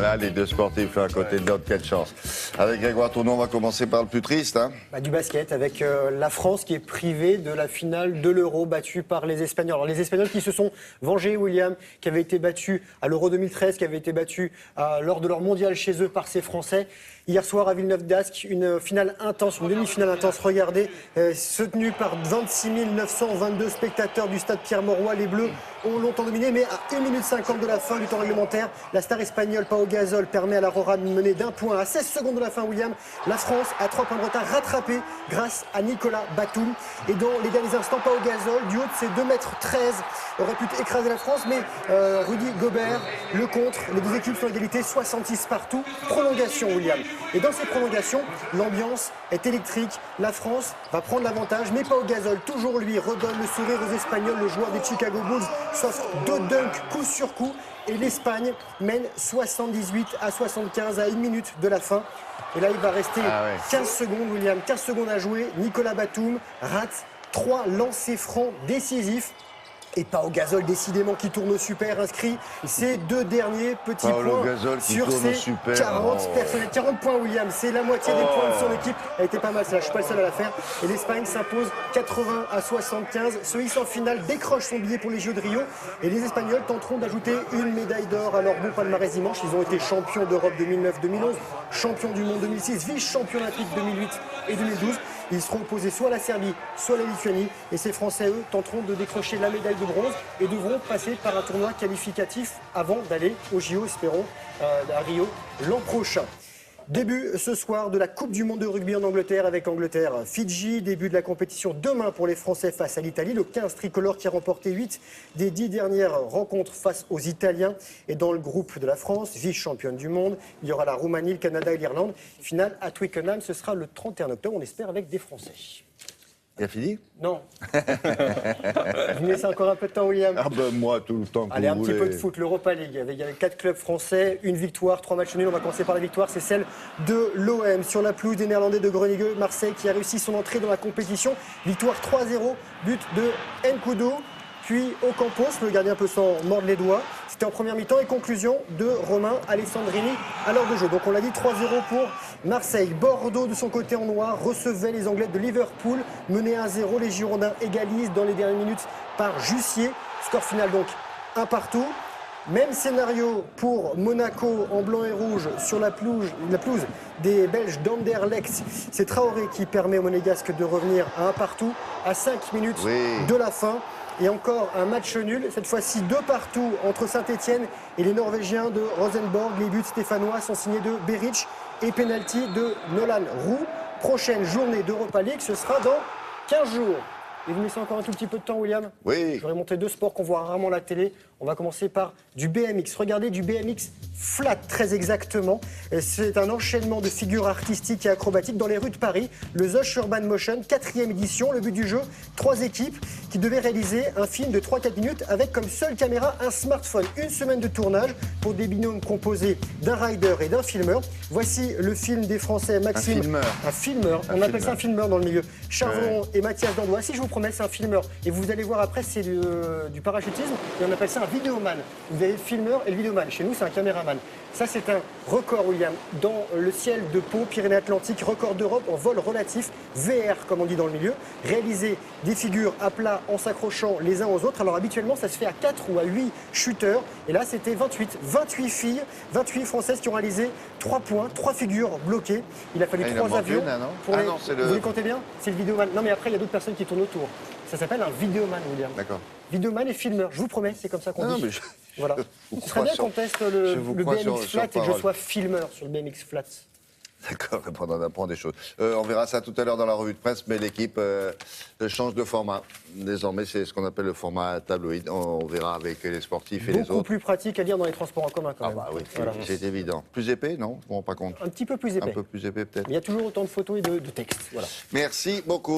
Voilà, les deux sportifs à côté de l'autre, quelle chance. Avec Grégoire Tournon, on va commencer par le plus triste. Du basket, avec la France qui est privée de la finale de l'Euro, battue par les Espagnols. Alors, les Espagnols qui se sont vengés, William, qui avaient été battus à l'Euro 2013, qui avaient été battus lors de leur mondial chez eux par ces Français. Hier soir à Villeneuve-d'Ascq, une finale intense, une demi-finale intense, regardez, soutenue par 26 922 spectateurs du stade Pierre-Mauroy. Les Bleus ont longtemps dominé, mais à 1 minute 50 de la fin du temps réglementaire, la star espagnole Pau Gasol permet à la Rora de mener d'1 point. À 16 secondes de la fin, William, la France a 3 points de retard rattrapés grâce à Nicolas Batum. Et dans les derniers instants, Pau Gasol, du haut de ses 2,13 m, aurait pu écraser la France, mais Rudy Gobert, le contre, les deux équipes sont égalité, 66 partout. Prolongation, William. Et dans ces prolongations, l'ambiance est électrique. La France va prendre l'avantage, mais Pau Gasol, toujours lui, redonne le sourire aux Espagnols. Le joueur des Chicago Bulls s'offre 2 dunks coup sur coup. Et l'Espagne mène 78-75 à 1 minute de la fin. Et là, il va rester 15 secondes, William, 15 secondes à jouer. Nicolas Batum rate 3 lancers francs décisifs. Et Pau Gasol, décidément, qui tourne au super, inscrit ses 2 derniers petits points Gasol qui sur ses 40 personnels. 40 points, William, c'est la moitié des points de son équipe. Elle était pas mal, celle-là, je suis pas le seul à la faire. Et l'Espagne s'impose 80-75. Se hisse en finale, décroche son billet pour les Jeux de Rio. Et les Espagnols tenteront d'ajouter une médaille d'or à leur bon palmarès dimanche. Ils ont été champions d'Europe 2009-2011, champions du monde 2006, vice-champions olympiques 2008 et 2012. Ils seront opposés soit à la Serbie, soit à la Lituanie. Et ces Français, eux, tenteront de décrocher la médaille de bronze et devront passer par un tournoi qualificatif avant d'aller au JO, espérons, à Rio l'an prochain. Début ce soir de la Coupe du Monde de rugby en Angleterre avec Angleterre-Fidji. Début de la compétition demain pour les Français face à l'Italie. Le 15 tricolore qui a remporté 8 des 10 dernières rencontres face aux Italiens. Et dans le groupe de la France, vice-championne du monde, il y aura la Roumanie, le Canada et l'Irlande. Finale à Twickenham, ce sera le 31 octobre, on espère, avec des Français. Il a fini? Non. Vous me laissez encore un peu de temps, William? Moi, tout le temps que Allez, vous un petit peu de foot, l'Europa League. Il y avait 4 clubs français, une victoire, 3 matchs nuls. On va commencer par la victoire, c'est celle de l'OM sur la pelouse des Néerlandais de Groningen. Marseille qui a réussi son entrée dans la compétition. Victoire 3-0, but de Nkoudou. Puis Ocampos, le gardien peut s'en mordre les doigts. C'était en première mi-temps et conclusion de Romain Alessandrini à l'heure de jeu. Donc on l'a dit, 3-0 pour Marseille. Bordeaux, de son côté en noir, recevait les Anglais de Liverpool. Mené 1-0, les Girondins égalisent dans les dernières minutes par Jussier. Score final donc 1 partout. Même scénario pour Monaco en blanc et rouge sur la pelouse des Belges d'Anderlecht. C'est Traoré qui permet aux Monégasques de revenir à 1 partout à 5 minutes de la fin. Et encore un match nul, cette fois-ci 2 partout entre Saint-Etienne et les Norvégiens de Rosenborg. Les buts stéphanois sont signés de Beric et penalty de Nolan Roux. Prochaine journée d'Europa League, ce sera dans 15 jours. Et vous me laissez encore un tout petit peu de temps, William? Oui. J'aurais montré 2 sports qu'on voit rarement à la télé. On va commencer par du BMX. Regardez, du BMX flat, très exactement. C'est un enchaînement de figures artistiques et acrobatiques dans les rues de Paris. Le Zosh Urban Motion, 4e édition. Le but du jeu, 3 équipes qui devaient réaliser un film de 3-4 minutes avec comme seule caméra un smartphone. 1 semaine de tournage pour des binômes composés d'un rider et d'un filmeur. Voici le film des Français, Maxime. Un filmeur. On appelle ça un filmeur dans le milieu. Charron et Mathias Dandois. Si je vous promets, c'est un filmeur. Et vous allez voir après, c'est du parachutisme. Et on appelle ça un vidéoman. Vous avez le filmeur et le vidéoman. Chez nous, c'est un caméraman. Ça, c'est un record, William. Dans le ciel de Pau, Pyrénées-Atlantiques, record d'Europe en vol relatif, VR, comme on dit dans le milieu. Réaliser des figures à plat en s'accrochant les uns aux autres. Alors, habituellement, ça se fait à 4 ou à 8 shooters. Et là, c'était 28 filles, 28 Françaises qui ont réalisé 3 points, 3 figures bloquées. Il a fallu 3 avions. Pour les... Vous les comptez bien? C'est le vidéoman. Non, mais après, il y a d'autres personnes qui tournent autour. Ça s'appelle un vidéoman, William. D'accord. Vidéoman et filmeur, je vous promets, c'est comme ça qu'on dit. Mais voilà. Ce serait bien qu'on teste le BMX flat et que je sois filmeur sur le BMX flat. D'accord, on apprend des choses. On verra ça tout à l'heure dans la revue de presse, mais l'équipe change de format. Désormais, c'est ce qu'on appelle le format tabloïd. On verra avec les sportifs et les autres. Beaucoup plus pratique à lire dans les transports en commun, quand même. Ah bah oui, c'est évident. Plus épais, non? Je ne me rends pas compte. Un petit peu plus épais. Un peu plus épais, peut-être. Mais il y a toujours autant de photos et de textes. Voilà. Merci beaucoup.